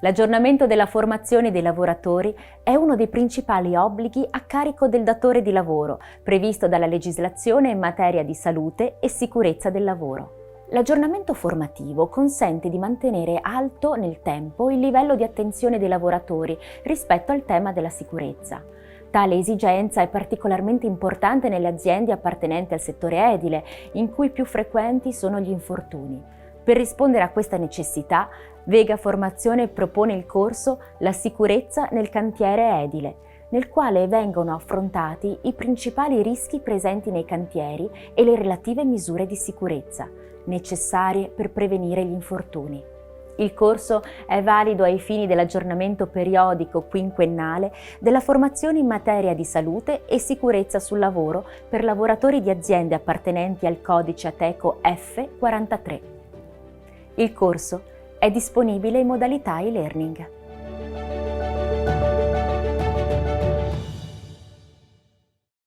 L'aggiornamento della formazione dei lavoratori è uno dei principali obblighi a carico del datore di lavoro, previsto dalla legislazione in materia di salute e sicurezza del lavoro. L'aggiornamento formativo consente di mantenere alto nel tempo il livello di attenzione dei lavoratori rispetto al tema della sicurezza. Tale esigenza è particolarmente importante nelle aziende appartenenti al settore edile, in cui più frequenti sono gli infortuni. Per rispondere a questa necessità, Vega Formazione propone il corso La sicurezza nel cantiere edile, nel quale vengono affrontati i principali rischi presenti nei cantieri e le relative misure di sicurezza, necessarie per prevenire gli infortuni. Il corso è valido ai fini dell'aggiornamento periodico quinquennale della formazione in materia di salute e sicurezza sul lavoro per lavoratori di aziende appartenenti al codice Ateco F43. Il corso è disponibile in modalità e-learning.